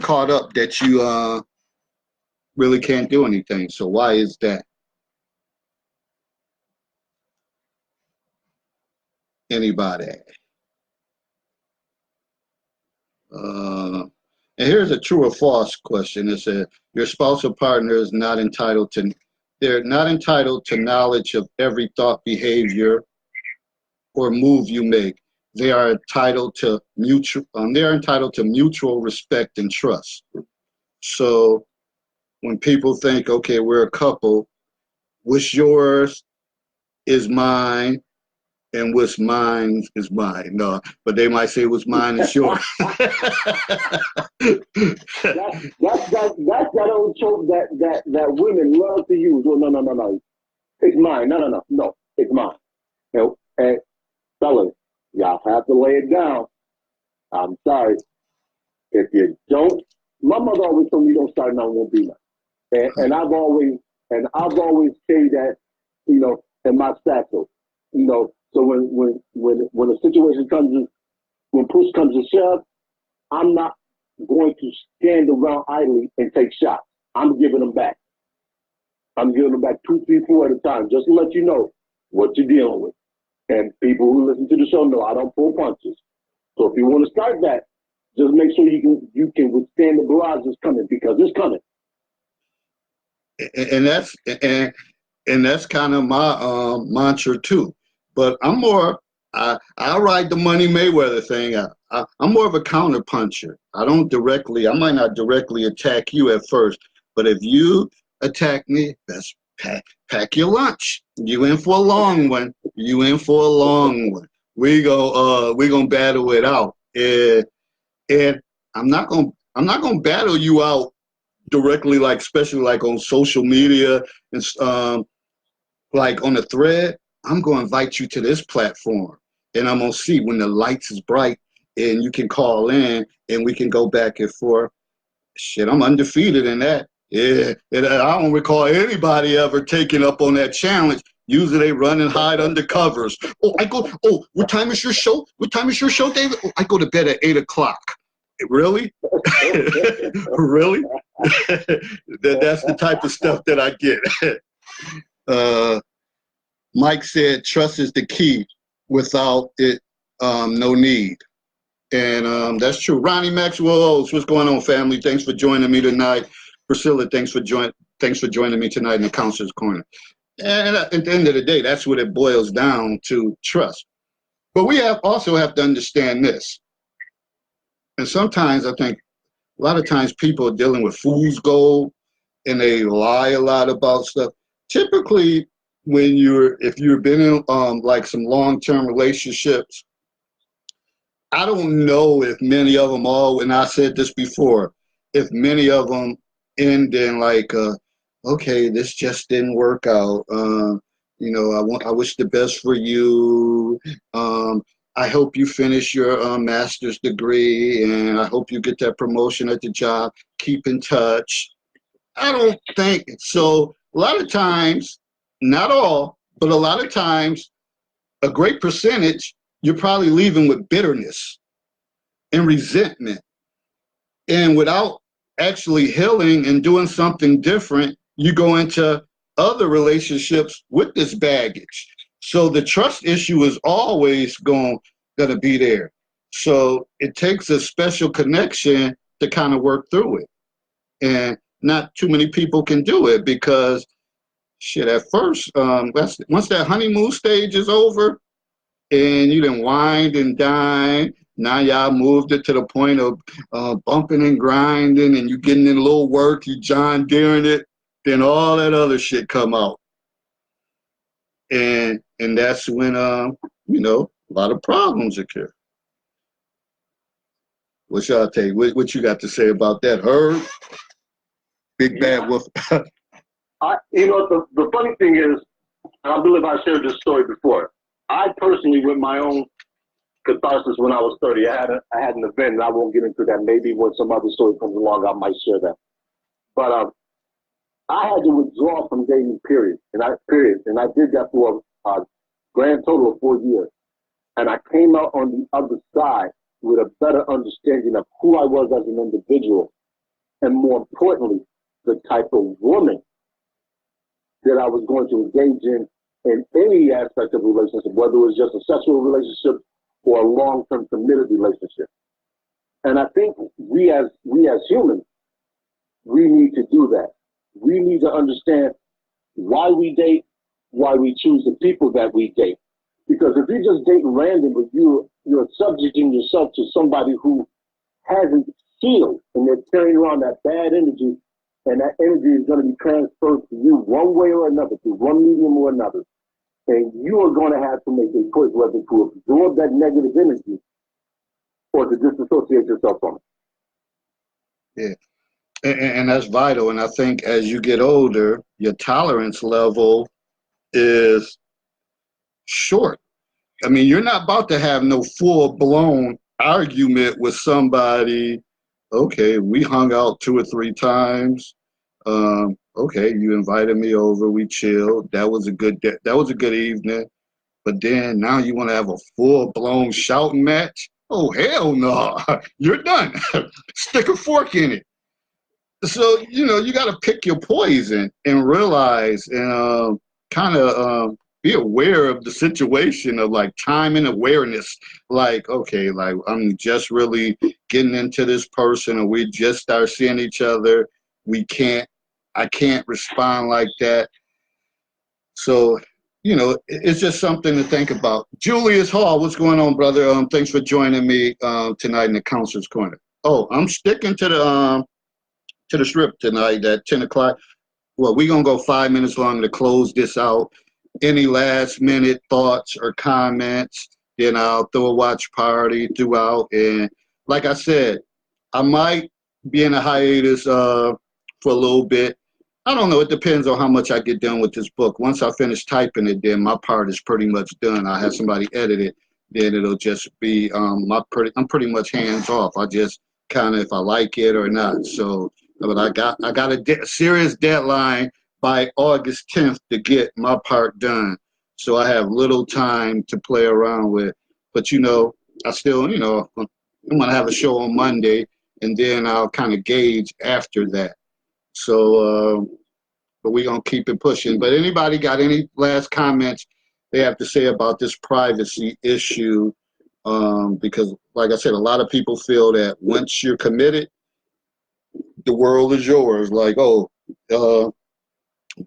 caught up that you really can't do anything. So why is that? Anybody? And here's a true or false question. It says your spouse or partner is not entitled to. They're not entitled to knowledge of every thought, behavior, or move you make. They are entitled to mutual. They're entitled to mutual respect and trust. So when people think, okay, we're a couple, what's yours is mine, and what's mine is mine. No, but they might say what's mine is yours. That's that old trope that women love to use. Oh, no. It's mine. No. It's mine. And fellas, y'all have to lay it down. I'm sorry. If you don't, my mother always told me don't start now, won't be none. And I've always say that, in my satchel, So when a situation comes, when push comes to shove, I'm not going to stand around idly and take shots. I'm giving them back. I'm giving them back 2, 3, 4 at a time, just to let you know what you're dealing with. And people who listen to the show know I don't pull punches. So if you want to start that, just make sure you can withstand the barrage that's coming, because it's coming. And that's kind of my mantra too. But I'm more. I ride the Money Mayweather thing. I'm more of a counter puncher. I might not directly attack you at first, but if you attack me, that's pack your lunch. You in for a long one. We gonna battle it out. And I'm not gonna battle you out directly, like especially like on social media and like on a thread. I'm gonna invite you to this platform, and I'm gonna see when the lights is bright and you can call in and we can go back and forth. Shit, I'm undefeated in that. Yeah, and I don't recall anybody ever taking up on that challenge. Usually they run and hide under covers. What time is your show? David? I go to bed at 8 o'clock. Really? Really? That's the type of stuff that I get. Mike said, trust is the key. Without it, no need. And that's true. Ronnie Maxwell, what's going on, family? Thanks for joining me tonight. Priscilla, thanks for joining me tonight in the Counselor's Corner. And at the end of the day, that's what it boils down to, trust. But we also have to understand this. And sometimes I think a lot of times people are dealing with fool's gold and they lie a lot about stuff. Typically, if you've been in like some long-term relationships, I don't know if many of them and I said this before, if many of them end in like, okay, this just didn't work out. I wish the best for you. I hope you finish your master's degree, and I hope you get that promotion at the job. Keep in touch. I don't think so. A lot of times, not all, but a lot of times, a great percentage, you're probably leaving with bitterness and resentment. And without actually healing and doing something different, you go into other relationships with this baggage. So the trust issue is always going to be there. So it takes a special connection to kind of work through it. And not too many people can do it because, shit, at first, once that honeymoon stage is over and you done wined and dined, now y'all moved it to the point of bumping and grinding, and you getting in a little work, you John Deering it, then all that other shit come out. And that's when, a lot of problems occur. What y'all take? What you got to say about that, Herb? Big Bad Wolf. The funny thing is, I believe I shared this story before. I personally, with my own catharsis when I was 30, I had an event, and I won't get into that. Maybe when some other story comes along, I might share that. But I had to withdraw from dating, period. And I did that for a grand total of 4 years. And I came out on the other side with a better understanding of who I was as an individual, and more importantly, the type of woman that I was going to engage in any aspect of a relationship, whether it was just a sexual relationship or a long-term committed relationship. And I think we as humans, we need to do that. We need to understand why we date, why we choose the people that we date. Because if you just date randomly, you're subjecting yourself to somebody who hasn't healed, and they're carrying around that bad energy, and that energy is going to be transferred to you one way or another, through one medium or another. And you are going to have to make a choice whether to absorb that negative energy or to disassociate yourself from it. Yeah. And that's vital. And I think as you get older, your tolerance level is short. I mean, you're not about to have no full-blown argument with somebody. Okay, we hung out 2 or 3 times. Okay, you invited me over, we chilled. That was a good evening. But then now you want to have a full-blown shouting match? Oh, hell no. You're done. Stick a fork in it. So, you got to pick your poison and realize and kind of be aware of the situation of like time and awareness. Like, okay, like I'm just really getting into this person, and we just start seeing each other. I can't respond like that. So, it's just something to think about. Julius Hall, what's going on, brother? Thanks for joining me tonight in the Counselor's Corner. Oh, I'm sticking to the strip tonight at 10 o'clock. Well, we're going to go 5 minutes long to close this out. Any last minute thoughts or comments, then I'll throw a watch party throughout. And like I said, I might be in a hiatus for a little bit. I don't know. It depends on how much I get done with this book. Once I finish typing it, then my part is pretty much done. I have somebody edit it. Then it'll just be I'm pretty much hands off. I just kind of if I like it or not. So, but I got a serious deadline by August 10th to get my part done. So I have little time to play around with. But I still I'm gonna have a show on Monday, and then I'll kind of gauge after that. So, but we're going to keep it pushing. But anybody got any last comments they have to say about this privacy issue? Because, like I said, a lot of people feel that once you're committed, the world is yours. Like, oh,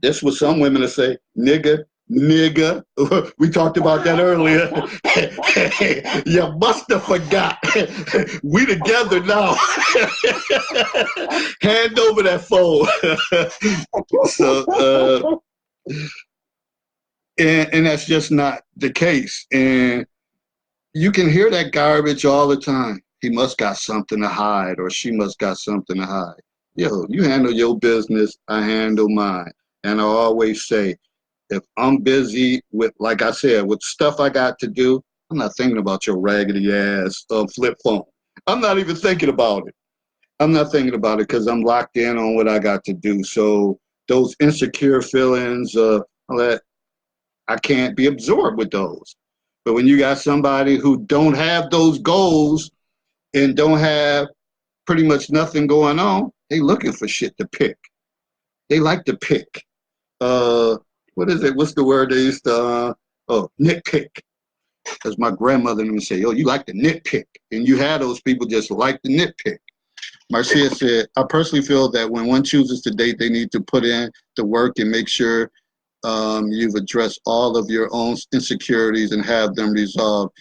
this was some women to say, nigga, nigga. We talked about that earlier. You must have forgot. We together now. Hand over that phone. So, and that's just not the case. And you can hear that garbage all the time. He must got something to hide, or she must got something to hide. Yo, you handle your business, I handle mine. And I always say, if I'm busy with, like I said, with stuff I got to do, I'm not thinking about your raggedy ass flip phone. I'm not even thinking about it. I'm not thinking about it because I'm locked in on what I got to do. So those insecure feelings, I can't be absorbed with those. But when you got somebody who don't have those goals and don't have pretty much nothing going on, they looking for shit to pick. They like to pick. What is it? What's the word they used to, nitpick. Because my grandmother would say, yo, you like to nitpick. And you have those people just like to nitpick. Marcia said, I personally feel that when one chooses to date, they need to put in the work and make sure you've addressed all of your own insecurities and have them resolved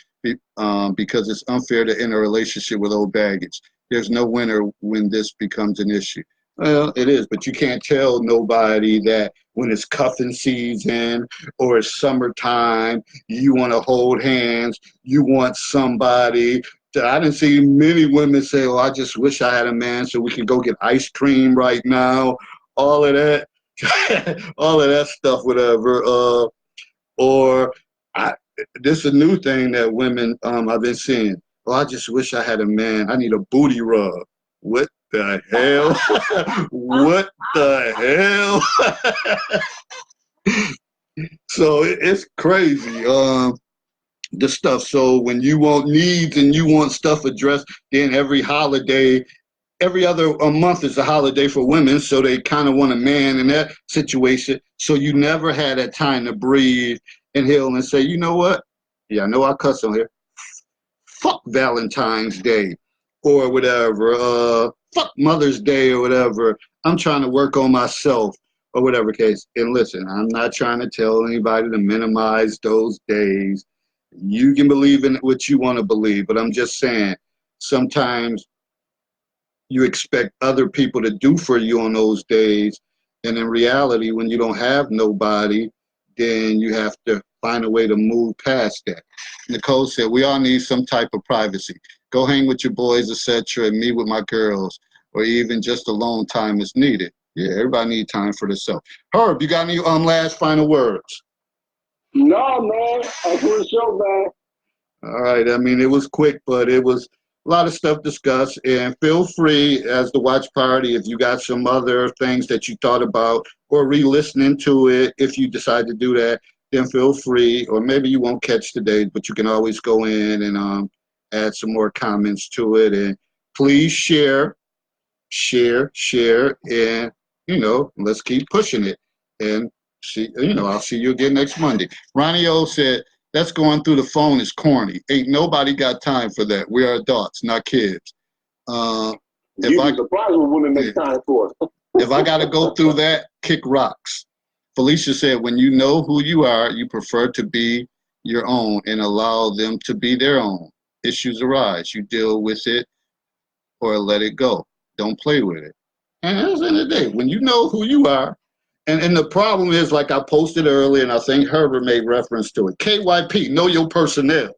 because it's unfair to enter a relationship with old baggage. There's no winner when this becomes an issue. Well, it is, but you can't tell nobody that when it's cuffing season or it's summertime, you want to hold hands, you want somebody. I didn't see many women say, oh, I just wish I had a man so we can go get ice cream right now, all of that. All of that stuff, whatever. This is a new thing that women I've been seeing. Oh, I just wish I had a man. I need a booty rub. What the hell? What the hell? So it's crazy. The stuff. So when you want needs and you want stuff addressed, then every holiday. Every other month is a holiday for women, so they kind of want a man in that situation. So you never had that time to breathe and heal and say, you know what? Yeah, I know I cuss on here. Fuck Valentine's Day or whatever. Fuck Mother's Day or whatever. I'm trying to work on myself or whatever case. And listen, I'm not trying to tell anybody to minimize those days. You can believe in what you want to believe, but I'm just saying sometimes you expect other people to do for you on those days. And in reality, when you don't have nobody, then you have to find a way to move past that. Nicole said, we all need some type of privacy. Go hang with your boys, etc., and meet with my girls, or even just alone time is needed. Yeah, everybody needs time for themselves. Herb, you got any last final words? No, man. That's for the show, man. All right. I mean, it was quick, but it was a lot of stuff discussed. And feel free, as the watch party, if you got some other things that you thought about or re-listening to it, if you decide to do that, then feel free. Or maybe you won't catch today, but you can always go in and add some more comments to it. And please share, and, let's keep pushing it. And see, I'll see you again next Monday. Ronnie O said, that's going through the phone is corny. Ain't nobody got time for that. We are adults, not kids. You'd be surprised what women make time for. If I got to go through that, kick rocks. Felicia said, when you know who you are, you prefer to be your own and allow them to be their own. Issues arise. You deal with it or let it go. Don't play with it. And at the end of the day, when you know who you are, and the problem is, like I posted earlier, and I think Herbert made reference to it, KYP, know your personnel.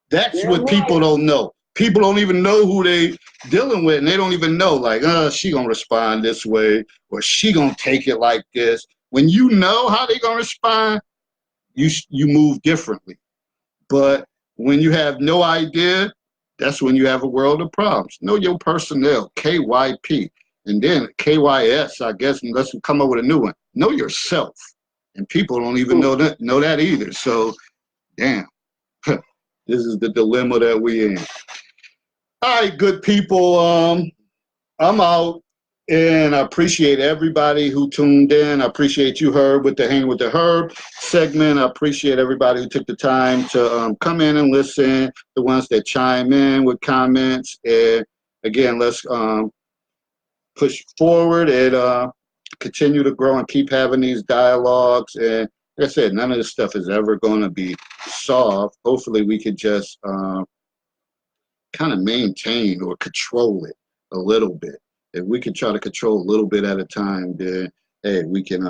That's what people don't know. People don't even know who they dealing with, and they don't even know, like, she gonna respond this way, or she gonna take it like this. When you know how they gonna respond, you move differently. But when you have no idea, that's when you have a world of problems. Know your personnel, KYP. And then KYS, I guess, unless we come up with a new one. Know yourself. And people don't even know that either. So, damn, this is the dilemma that we're in. All right, good people. I'm out. And I appreciate everybody who tuned in. I appreciate you, Herb, with the Hang with the Herb segment. I appreciate everybody who took the time to come in and listen, the ones that chime in with comments. And again, let's push forward and continue to grow and keep having these dialogues. And like I said, none of this stuff is ever going to be solved. Hopefully, we could just kind of maintain or control it a little bit. If we can try to control a little bit at a time, then hey, we can